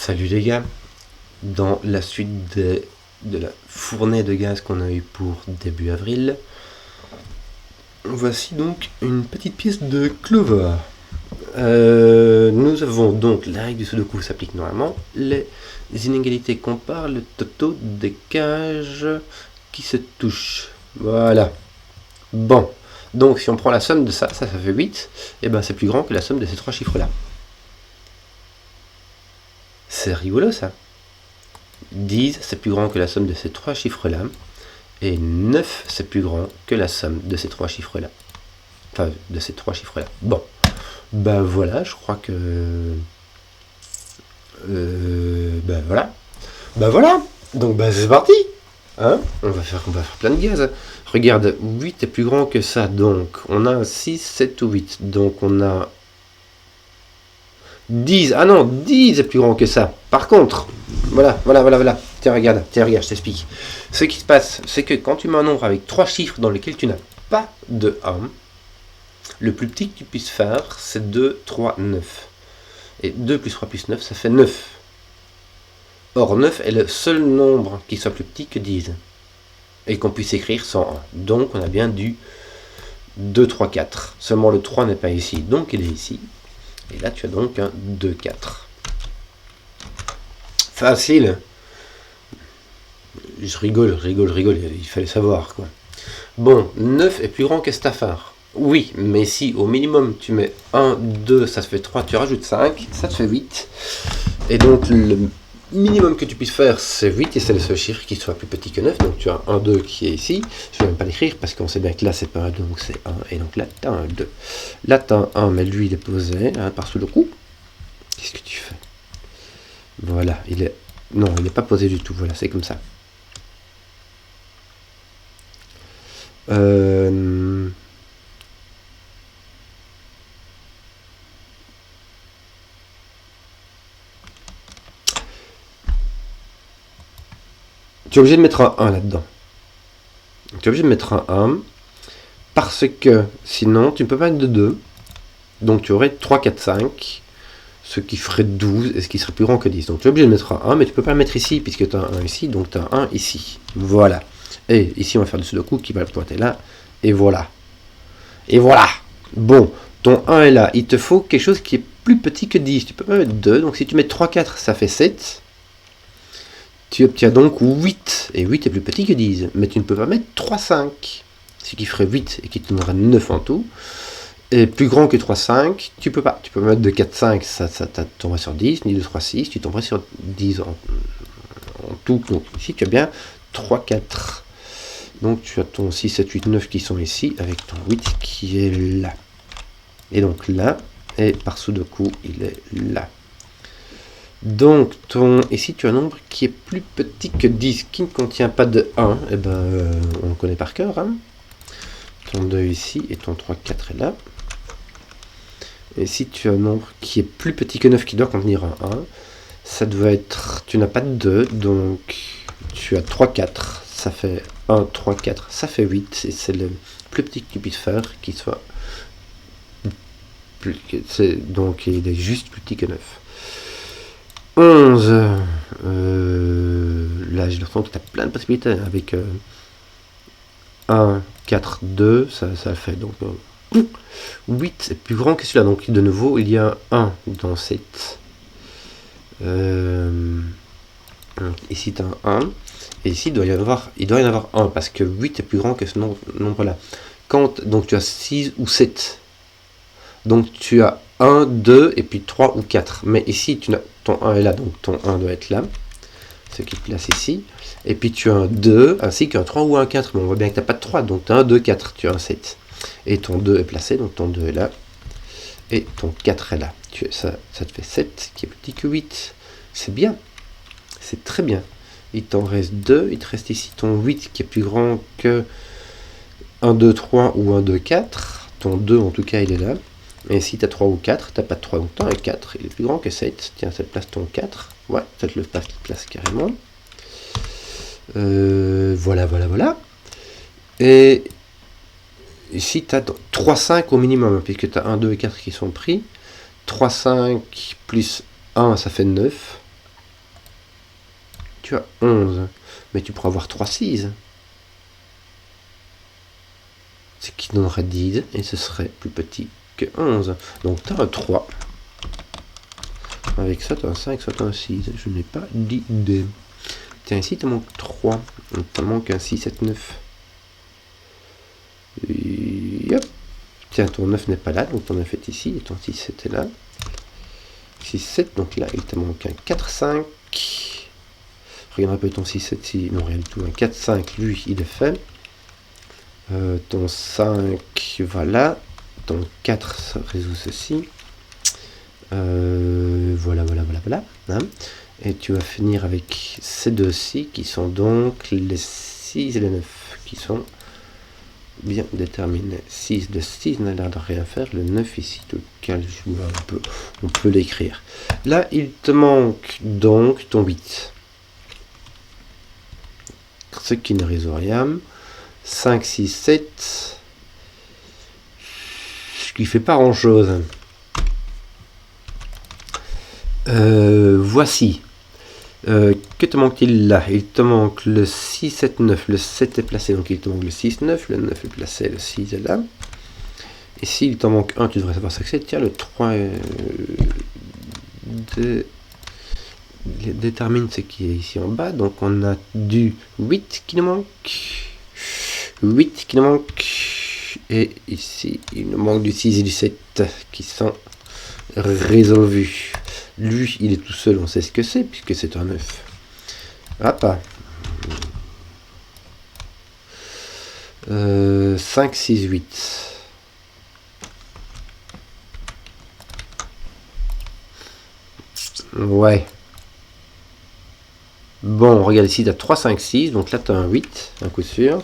Salut les gars, dans la suite de la fournée de gaz qu'on a eu pour début avril, voici donc une petite pièce de Clover. Nous avons donc, la règle du Sudoku s'applique normalement, les inégalités comparent le totaux des cages qui se touchent. Voilà. Bon, donc si on prend la somme de ça fait 8, et ben c'est plus grand que la somme de ces trois chiffres-là. C'est rigolo ça. 10, c'est plus grand que la somme de ces trois chiffres-là. Et 9, c'est plus grand que la somme de ces trois chiffres-là. Enfin, de ces trois chiffres-là. Bon. Ben voilà, je crois que... ben voilà. Ben voilà. Donc ben c'est parti. Hein, on va faire plein de gaz. Regarde, 8 est plus grand que ça. Donc on a 6, 7 ou 8. Donc on a... 10. Ah non, 10 est plus grand que ça. Par contre... Voilà. Tiens, regarde, je t'explique. Ce qui se passe, c'est que quand tu mets un nombre avec 3 chiffres dans lesquels tu n'as pas de 1, le plus petit que tu puisses faire, c'est 2, 3, 9. Et 2 plus 3 plus 9, ça fait 9. Or, 9 est le seul nombre qui soit plus petit que 10. Et qu'on puisse écrire sans 1. Donc, on a bien du 2, 3, 4. Seulement le 3 n'est pas ici, donc il est ici. Et là, tu as donc un 2, 4. Facile. Je rigole, il fallait savoir quoi. Bon, 9 est plus grand que cette affaire. Oui, mais si au minimum tu mets 1, 2, ça te fait 3, tu rajoutes 5, ça te fait 8. Et donc le minimum que tu puisses faire c'est 8 et c'est le seul chiffre qui soit plus petit que 9. Donc tu as un 2 qui est ici. Je ne vais même pas l'écrire parce qu'on sait bien que là c'est pas un 2, donc c'est 1. Et donc là tu as un 2. Là tu as un 1, mais lui il est posé par sous le cou. Qu'est-ce que tu fais? Voilà, il est... Non, il n'est pas posé du tout, voilà, c'est comme ça. Tu es obligé de mettre un 1 là-dedans. Tu es obligé de mettre un 1 parce que sinon tu ne peux pas mettre de 2. Donc tu aurais 3, 4, 5, ce qui ferait 12 et ce qui serait plus grand que 10. Donc tu es obligé de mettre un 1, mais tu ne peux pas le mettre ici puisque tu as un 1 ici, donc tu as un 1 ici. Voilà. Et ici on va faire du sudoku qui va le pointer là. Et voilà. Et voilà. Bon, ton 1 est là. Il te faut quelque chose qui est plus petit que 10. Tu peux pas mettre 2. Donc si tu mets 3, 4, ça fait 7. Tu obtiens donc 8. Et 8 est plus petit que 10. Mais tu ne peux pas mettre 3, 5. Ce qui ferait 8 et qui te donnera 9 en tout. Et plus grand que 3, 5, tu peux pas. Tu peux mettre de 4, 5, ça tomberait sur 10. Ni de 3, 6, tu tomberais sur 10 en tout. Donc ici tu as bien 3, 4. Donc tu as ton 6, 7, 8, 9 qui sont ici, avec ton 8 qui est là. Et donc là, et par sudoku, il est là. Donc ici tu as un nombre qui est plus petit que 10, qui ne contient pas de 1. Et ben, on le connaît par cœur. Hein. Ton 2 ici, et ton 3, 4 est là. Et si tu as un nombre qui est plus petit que 9, qui doit contenir un 1, ça doit être... Tu n'as pas de 2, donc tu as 3, 4. Ça fait 1, 3, 4, ça fait 8. Et c'est le plus petit que tu puisses faire, qui soit... Donc il est juste plus petit que 9. 11. Là, j'ai l'impression que tu as plein de possibilités. Avec 1, 4, 2, ça le fait. Donc 8 est plus grand que celui-là. Donc de nouveau, il y a 1 dans cette... ici, tu as un 1. Et ici, il doit y en avoir 1. Parce que 8 est plus grand que ce nombre-là. Donc tu as 6 ou 7. Donc tu as 1, 2 et puis 3 ou 4. Mais ici, ton 1 est là, donc ton 1 doit être là. Ce qui te place ici. Et puis tu as un 2 ainsi qu'un 3 ou un 4. Mais on voit bien que tu n'as pas de 3. Donc tu as un 2, 4. Tu as un 7. Et ton 2 est placé, donc ton 2 est là. Et ton 4 est là. Ça te fait 7 qui est plus petit que 8. C'est bien. C'est très bien. Il t'en reste 2. Il te reste ici ton 8 qui est plus grand que 1, 2, 3 ou 1, 2, 4. Ton 2 en tout cas il est là. Et si tu as 3 ou 4, tu n'as pas de 3, donc tu as un 4. Il est plus grand que 7. Tiens, ça te place ton 4. Ouais, ça te le place carrément. Voilà. Et ici, tu as 3, 5 au minimum, puisque tu as 1, 2 et 4 qui sont pris. 3, 5 plus 1, ça fait 9. tu as 11. Mais tu pourras avoir 3 6. Ce qui donnerait 10, et ce serait plus petit que 11. Donc tu as un 3. Avec ça, tu as un 5, soit tu as un 6. Je n'ai pas d'idée. Tiens, ici, il te manque 3. Il te manque un 6, 7, 9. Et hop. Tiens, ton 9 n'est pas là, donc ton 9 est ici, et ton 6 était là. 6, 7, donc là, il te manque un 4, 5. Regarde un peu ton 6, 7, 6, non, rien du tout. Un 4, 5, lui, il est fait. Ton 5, voilà. Ton 4, ça résout ceci. Voilà. Hein. Et tu vas finir avec ces deux-ci, qui sont donc les 6 et les 9, qui sont bien déterminés. 6 de 6 n'a l'air de rien faire. Le 9 ici, on peut l'écrire. Là, il te manque donc ton 8. Ce qui ne résout rien. 5, 6, 7. Ce qui fait pas grand chose. Voici. Que te manque-t-il là? Il te manque le 6, 7, 9. Le 7 est placé, donc il te manque le 6, 9. Le 9 est placé, le 6 est là. Et s'il t'en manque un, tu devrais savoir ça que c'est. Tiens, le 3 détermine ce qui est ici en bas. Donc on a du 8 qui nous manque. 8 qui nous manque. Et ici, il nous manque du 6 et du 7 qui sont résolvus. Lui, il est tout seul, on sait ce que c'est, puisque c'est un 9. Hop. 5, 6, 8. Ouais. Bon, regarde ici, tu as 3, 5, 6. Donc là, tu as un 8, un coup sûr.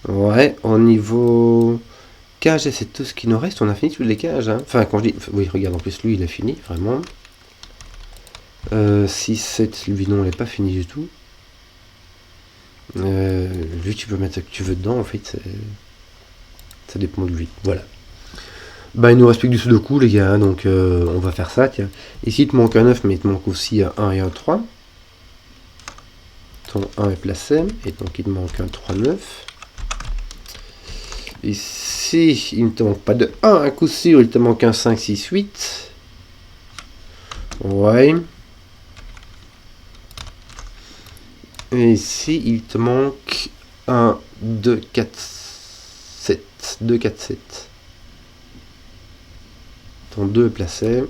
Ouais, au niveau cage, c'est tout ce qui nous reste. On a fini toutes les cages. Hein. Enfin, quand je dis... Oui, regarde, en plus, lui, il a fini, vraiment. 6, 7, lui, non, il n'est pas fini du tout. Lui, tu peux mettre ce que tu veux dedans, en fait. Ça dépend de lui. Voilà. Bah, il nous reste plus que du sudoku, les gars. Donc, on va faire ça, tiens. Ici, il te manque un 9, mais il te manque aussi un 1 et un 3. Ton 1 est placé. Et donc, il te manque un 3, 9. Ici, il ne te manque pas de 1, à coup sûr, il te manque un 5, 6, 8. Ouais. Et ici, il te manque 1, 2, 4, 7. 2, 4, 7. Ton 2 est placé.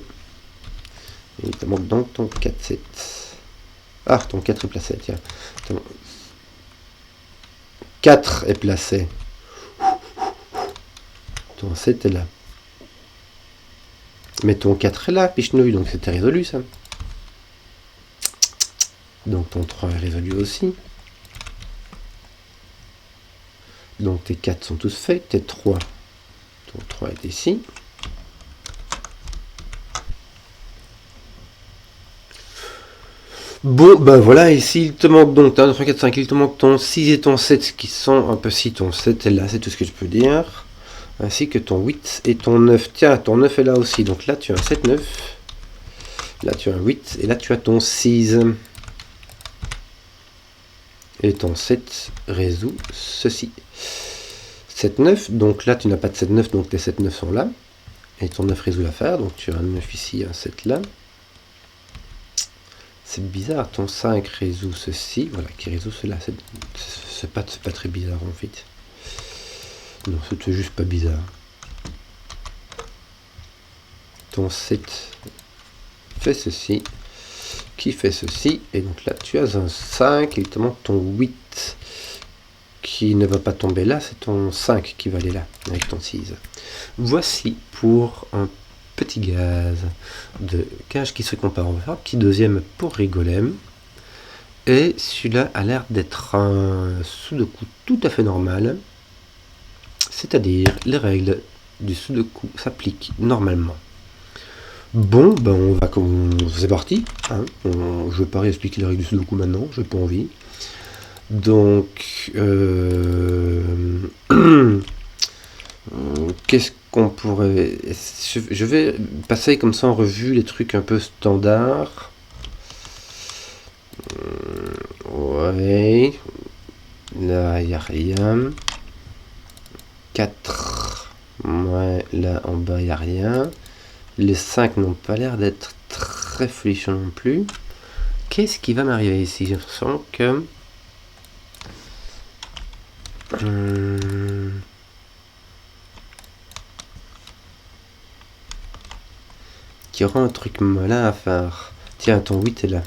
Et il te manque donc ton 4, 7. Ah, ton 4 est placé, tiens. Ton 4 est placé. Ton 7 est là. Mais ton 4 est là, pichenouille, donc c'était résolu ça. Donc ton 3 est résolu aussi. Donc tes 4 sont tous faits. Tes 3, ton 3 est ici. Bon, ben voilà, ici il te manque donc, 1, 2, 3, 4, 5, il te manque ton 6 et ton 7 qui sont un peu si ton 7 est là, c'est tout ce que je peux dire. Ainsi que ton 8 et ton 9. Tiens, ton 9 est là aussi, donc là tu as un 7, 9. Là tu as un 8 et là tu as ton 6. Et ton 7 résout ceci. 7, 9, donc là tu n'as pas de 7, 9, donc tes 7, 9 sont là. Et ton 9 résout l'affaire, donc tu as un 9 ici, un 7 là. C'est bizarre, ton 5 résout ceci, voilà, qui résout cela. C'est pas très bizarre en fait. Non, c'est juste pas bizarre. Ton 7 fait ceci, qui fait ceci, et donc là tu as un 5, et il te manque ton 8 qui ne va pas tomber là, c'est ton 5 qui va aller là, avec ton 6. Voici pour un petit gaz de cage qui se compare. On va faire un petit deuxième pour rigoler. Et celui-là a l'air d'être un sudoku tout à fait normal. C'est-à-dire, les règles du sudoku s'appliquent normalement. Bon, ben on va c'est parti. Hein. Je ne vais pas réexpliquer les règles du sudoku maintenant, j'ai pas envie. Donc, qu'est-ce qu'on pourrait... Je vais passer comme ça en revue les trucs un peu standards. Ouais. Là, il n'y a rien. 4. Ouais, là, en bas, il n'y a rien. Les 5 n'ont pas l'air d'être très folichons non plus. Qu'est-ce qui va m'arriver ici? J'ai l'impression que... qu'il y aura un truc malin à faire. Tiens, ton 8 est là.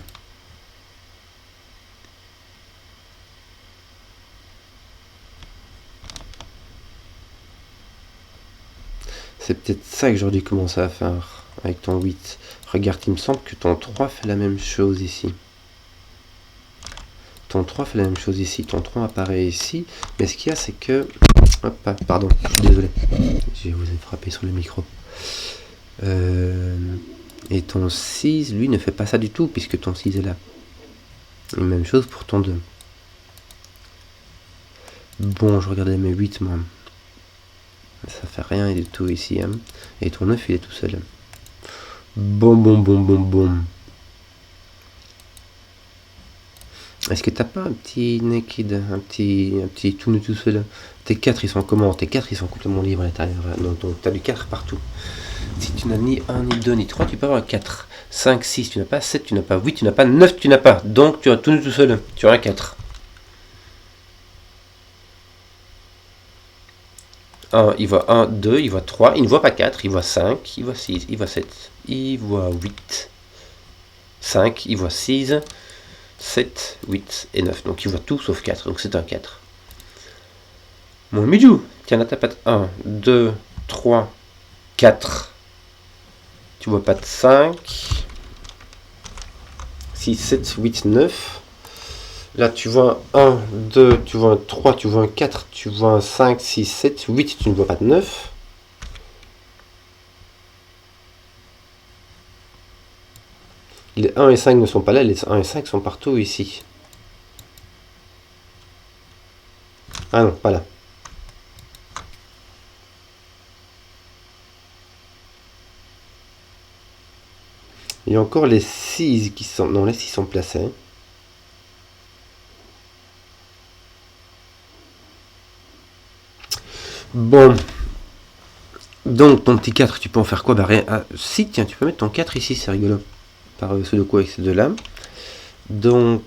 C'est peut-être ça que j'aurais dû commencer à faire avec ton 8. Regarde, il me semble que ton 3 fait la même chose ici. Ton 3 fait la même chose ici. Ton 3 apparaît ici. Mais ce qu'il y a, c'est que... Hop, pardon, je suis désolé. Je vous ai frappé sur le micro. Et ton 6, lui, ne fait pas ça du tout, puisque ton 6 est là. Et même chose pour ton 2. Bon, je regardais mes 8, moi. Ça fait rien du tout ici. Hein. Et ton 9, il est tout seul. Bon. Est-ce que t'as pas un petit naked, un petit tout seul? Tes 4, ils sont comment? Tes 4, ils sont complètement libres à l'intérieur. Donc t'as du 4 partout. Si tu n'as ni 1, ni 2, ni 3, tu peux avoir 4. 5, 6, tu n'as pas. 7, tu n'as pas. 8, tu n'as pas. 9, tu n'as pas. Donc tu as tout seul. Tu auras 4. 1, il voit 1, 2, il voit 3, il ne voit pas 4, il voit 5, il voit 6, il voit 7, il voit 8, 5, il voit 6, 7, 8 et 9. Donc il voit tout sauf 4, donc c'est un 4. Mon Midou, tiens là t'as pas de 1, 2, 3, 4. Tu vois pas de 5, 6, 7, 8, 9. Là, tu vois un 1, 2, tu vois un 3, tu vois un 4, tu vois un 5, 6, 7, 8, tu ne vois pas de 9. Les 1 et 5 ne sont pas là, les 1 et 5 sont partout ici. Ah non, pas là. Il y a encore les 6 qui sont... Non, les 6 sont placés. Bon. Donc, ton petit 4, tu peux en faire quoi? Bah rien. Ah, si, tiens, tu peux mettre ton 4 ici, c'est rigolo. Par ce de quoi avec ces deux-là. Donc...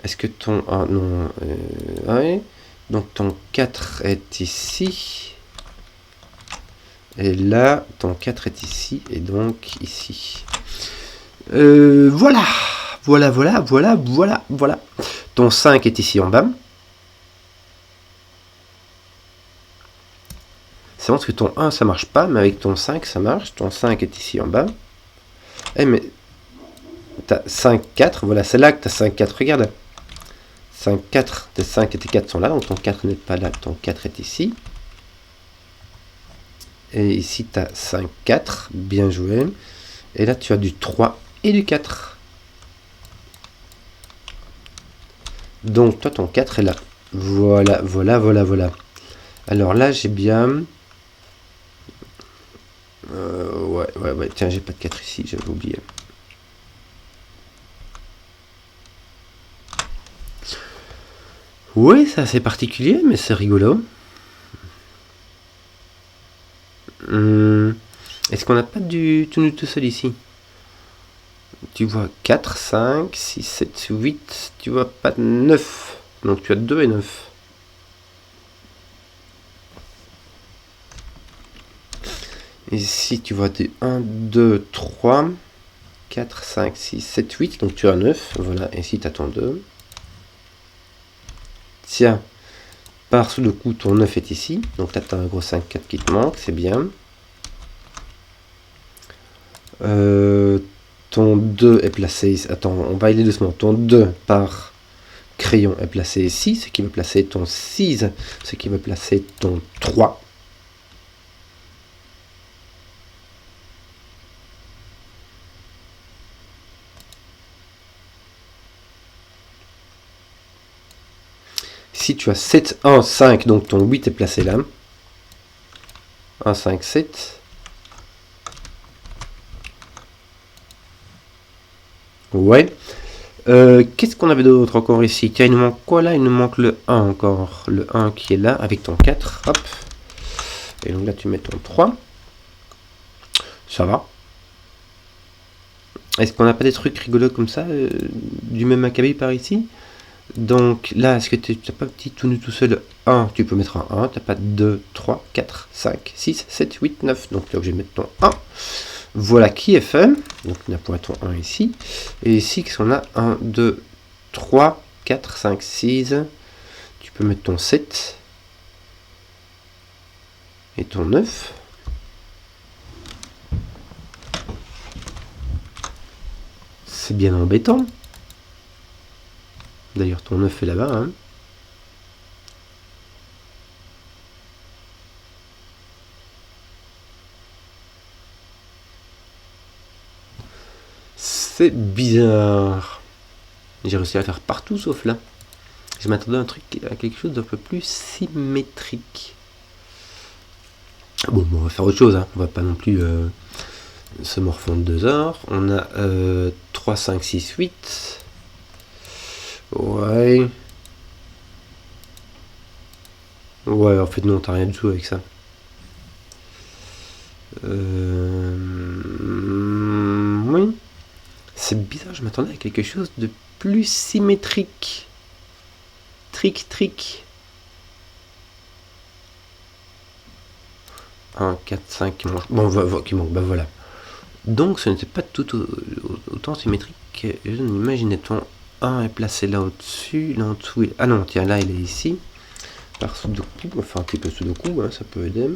Est-ce que ton... Ah non... ouais. Donc, ton 4 est ici. Et là, ton 4 est ici. Et donc, ici. Voilà. Voilà. Ton 5 est ici en bas. C'est vrai que ton 1 ça marche pas, mais avec ton 5 ça marche. Ton 5 est ici en bas. Eh mais t'as 5, 4, voilà, c'est là que t'as 5, 4, regarde. 5, 4, tes 5 et tes 4 sont là, donc ton 4 n'est pas là, ton 4 est ici. Et ici t'as 5, 4, bien joué. Et là tu as du 3 et du 4. Donc toi ton 4 est là. Voilà. Alors là j'ai bien... ouais, tiens j'ai pas de 4 ici, j'avais oublié. Oui, c'est assez particulier, mais c'est rigolo. Est-ce qu'on n'a pas du tout seul ici? Tu vois 4, 5, 6, 7, 8. Tu vois pas de 9. Donc tu as 2 et 9. Ici tu vois des 1, 2, 3, 4, 5, 6, 7, 8. Donc tu as 9. Voilà, et ici tu as ton 2. Tiens, par sous le coup, ton 9 est ici. Donc là tu as un gros 5, 4 qui te manque, c'est bien. Ton 2 est placé ici. Attends, on va aller doucement. Ton 2 par crayon est placé ici, ce qui veut placer ton 6, ce qui veut placer ton 3. Si tu as 7, 1, 5, donc ton 8 est placé là. 1, 5, 7. Ouais. Qu'est-ce qu'on avait d'autre encore ici? Tiens, il nous manque quoi là? Il nous manque le 1 encore. Le 1 qui est là avec ton 4. Hop. Et donc là, tu mets ton 3. Ça va. Est-ce qu'on n'a pas des trucs rigolos comme ça, du même acabit par ici? Donc là, est-ce que tu n'as pas petit tout seul 1? Tu peux mettre un 1. Tu n'as pas 2, 3, 4, 5, 6, 7, 8, 9. Donc tu es obligé de mettre ton 1. Voilà qui est fait. Donc on a pour ton 1 ici. Et ici, qu'est-ce qu'on a? 1, 2, 3, 4, 5, 6. Tu peux mettre ton 7. Et ton 9. C'est bien embêtant. D'ailleurs, ton 9 est là-bas. Hein. C'est bizarre. J'ai réussi à faire partout sauf là. Je m'attendais à quelque chose d'un peu plus symétrique. Bon, on va faire autre chose. Hein. On va pas non plus se morfondre 2 heures. On a 3, 5, 6, 8. Ouais. Ouais, en fait, non, t'as rien du tout avec ça. Oui. C'est bizarre, je m'attendais à quelque chose de plus symétrique. Trick. 1, 4, 5 qui manque. Bon, qui manque, bah voilà. Donc ce n'était pas tout autant symétrique que je n'imaginais. Ton 1 est placé là au-dessus, là en dessous. Ah non, tiens, là il est ici. Par Sudoku, enfin un petit peu Sudoku, hein, ça peut aider.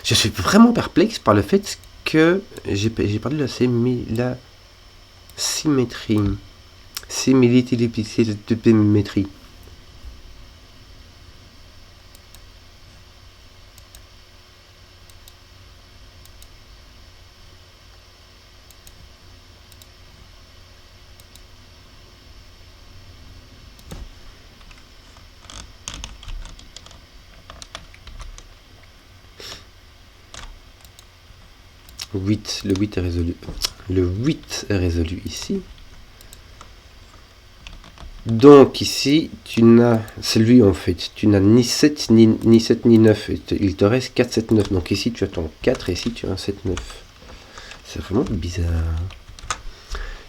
Je suis vraiment perplexe par le fait que j'ai perdu la symétrie. Similitudimétrie. Le 8 est résolu. Le 8 est résolu ici. Donc ici, tu n'as, c'est lui en fait, tu n'as ni 7 ni 7 ni 9, il te reste 4, 7, 9. Donc ici tu as ton 4 et ici tu as un 7, 9. C'est vraiment bizarre.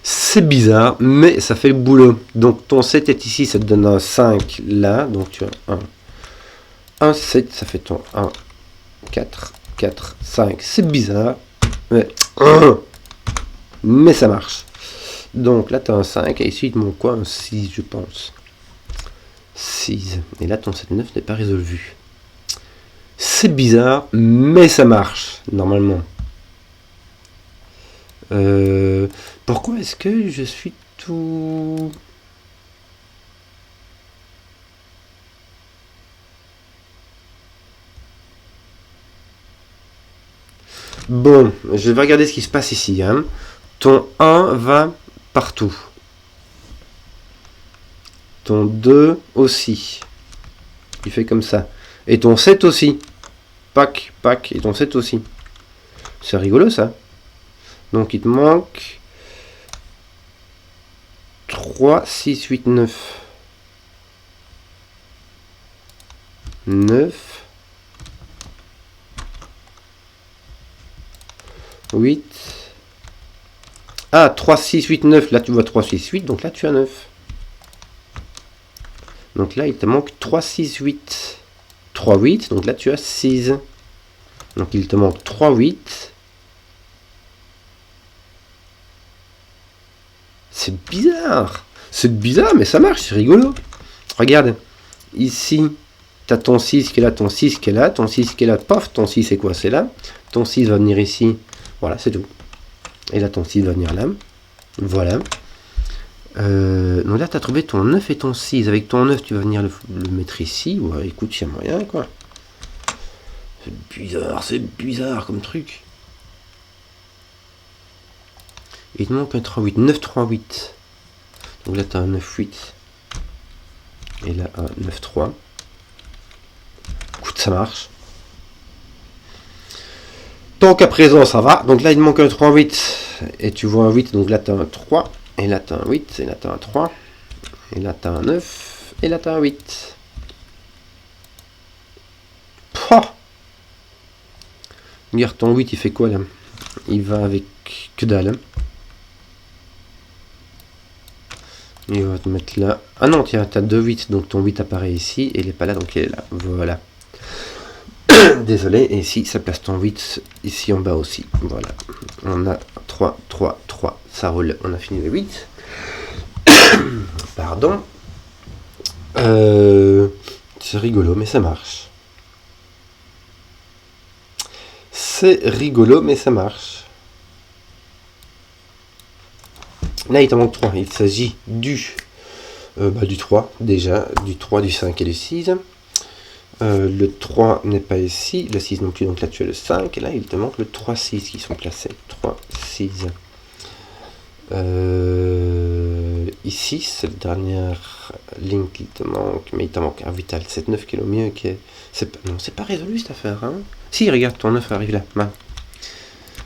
C'est bizarre, mais ça fait le boulot. Donc ton 7 est ici, ça te donne un 5 là, donc tu as un 7, ça fait ton 1, 4, 4, 5. C'est bizarre, mais ça marche. Donc là, tu as un 5, et ici, il te manque quoi? Un 6, je pense. 6. Et là, ton 7-9 n'est pas résolu. C'est bizarre, mais ça marche, normalement. Pourquoi est-ce que je suis tout... Bon, je vais regarder ce qui se passe ici. Hein. Ton 1 va partout. Ton 2 aussi. Il fait comme ça. Et ton 7 aussi. Pac, pac. Et ton 7 aussi. C'est rigolo ça. Donc il te manque 3, 6, 8, 9. 9. 8. Ah, 3, 6, 8, 9. Là, tu vois 3, 6, 8. Donc là, tu as 9. Donc là, il te manque 3, 6, 8. 3, 8. Donc là, tu as 6. Donc il te manque 3, 8. C'est bizarre. C'est bizarre, mais ça marche. C'est rigolo. Regarde. Ici, tu as ton 6 qui est là, ton 6 qui est là, ton 6 qui est là. Paf, ton 6 est quoi? C'est là. Ton 6 va venir ici. Voilà, c'est tout. Et là, ton 6 va venir là. Voilà. Donc là, tu as trouvé ton 9 et ton 6. Avec ton 9, tu vas venir le mettre ici. Ouais, écoute, il n'y a moyen, quoi. C'est bizarre comme truc. Il te manque un 3-8. 9-3-8. Donc là, tu as un 9-8. Et là, un 9-3. ça marche. Donc à présent ça va. Donc là il manque un 3, 8. Et tu vois un 8, donc là tu as un 3. Et là tu as un 8. Et là tu as un 3. Et là tu as un 9. Et là tu as un 8. Pouah. Regarde ton 8, il fait quoi là? Il va avec que dalle. Il va te mettre là. Ah non, tiens, tu as 2 8, donc ton 8 apparaît ici. Et il n'est pas là, donc il est là. Voilà. Désolé, et ici ça place ton 8 ici en bas aussi. Voilà, on a 3, 3, 3, ça roule, on a fini le 8. Pardon. C'est rigolo, mais ça marche. C'est rigolo, mais ça marche. Là, il t'en manque 3. Il s'agit du 3, déjà, du 3, du 5 et du 6. Le 3 n'est pas ici, le 6 non plus, donc là tu as le 5, et là il te manque le 3, 6 qui sont placés. 3, 6. Ici, c'est la dernière ligne qui te manque, mais il te manque un vital 7, 9 qui est le mieux. Non, c'est pas résolu cette affaire. Hein. Si, regarde, ton 9 arrive là. Ben.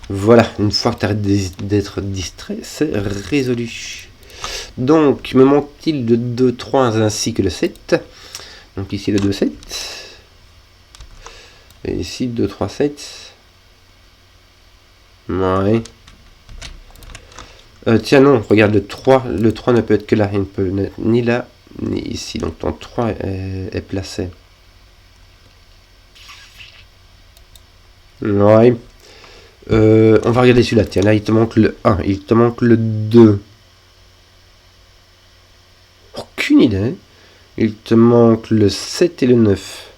Voilà, une fois que tu arrêtes d'être distrait, c'est résolu. Donc, me manque-t-il le 2, 3 ainsi que le 7. Donc ici le 2, 7. Et ici 2, 3, 7. Ouais. Tiens non, regarde le 3. Le 3 ne peut être que là. Il ne peut être ni là, ni ici. Donc ton 3 est placé. Ouais. On va regarder celui-là. Tiens, là il te manque le 1. Il te manque le 2. Aucune idée. Il te manque le 7 et le 9.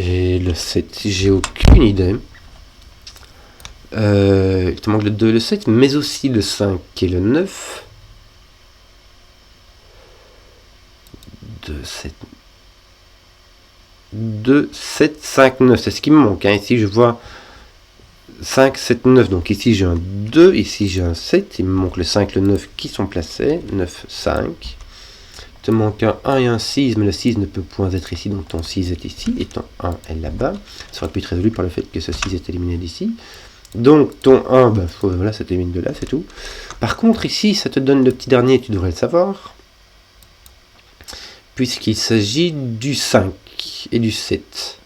Et le 7, j'ai aucune idée. Il te manque le 2 et le 7, mais aussi le 5 et le 9. 2, 7. 2, 7, 5, 9. C'est ce qui me manque. Hein. Ici, je vois 5, 7, 9. Donc ici, j'ai un 2. Ici, j'ai un 7. Il me manque le 5 et le 9 qui sont placés. 9, 5. Il te manque un 1 et un 6, mais le 6 ne peut point être ici, donc ton 6 est ici, et ton 1 est là-bas. Ça aurait pu être résolu par le fait que ce 6 est éliminé d'ici. Donc ton 1, voilà, ça t'élimine de là, c'est tout. Par contre, ici, ça te donne le petit dernier, tu devrais le savoir, puisqu'il s'agit du 5 et du 7.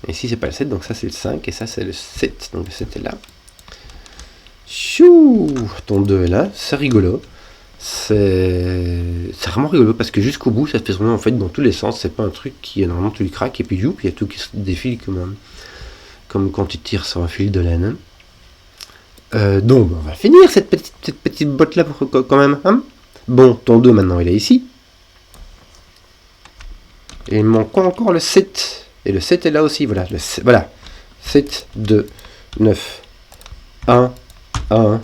Et ici, c'est pas le 7, donc ça c'est le 5, et ça c'est le 7, donc le 7 est là. Chou, ton 2 est là, c'est rigolo. C'est vraiment rigolo parce que jusqu'au bout ça se fait vraiment en fait dans tous les sens. C'est pas un truc qui normalement tu le craques et puis youp, il y a tout qui se défile comme quand tu tires sur un fil de laine. Donc on va finir cette petite botte là quand même. Hein, bon, ton 2 maintenant il est ici. Et il manque encore le 7. Et le 7 est là aussi. Voilà, voilà. 7, 2, 9, 1, 1,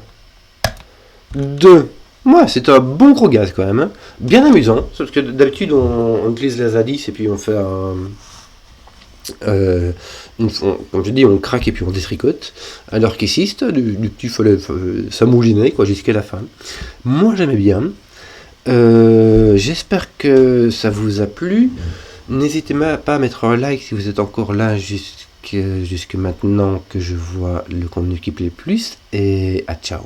2. Ouais, c'est un bon gros gaz quand même. Hein. Bien amusant. Parce que d'habitude, on utilise les Zadis et puis on fait comme je dis, on craque et puis on détricote. Alors qu'ici, c'était du petit follet. Ça moulinait quoi, jusqu'à la fin. Moi, j'aimais bien. J'espère que ça vous a plu. N'hésitez pas à mettre un like si vous êtes encore là jusque maintenant que je vois le contenu qui plaît le plus. Et à ciao.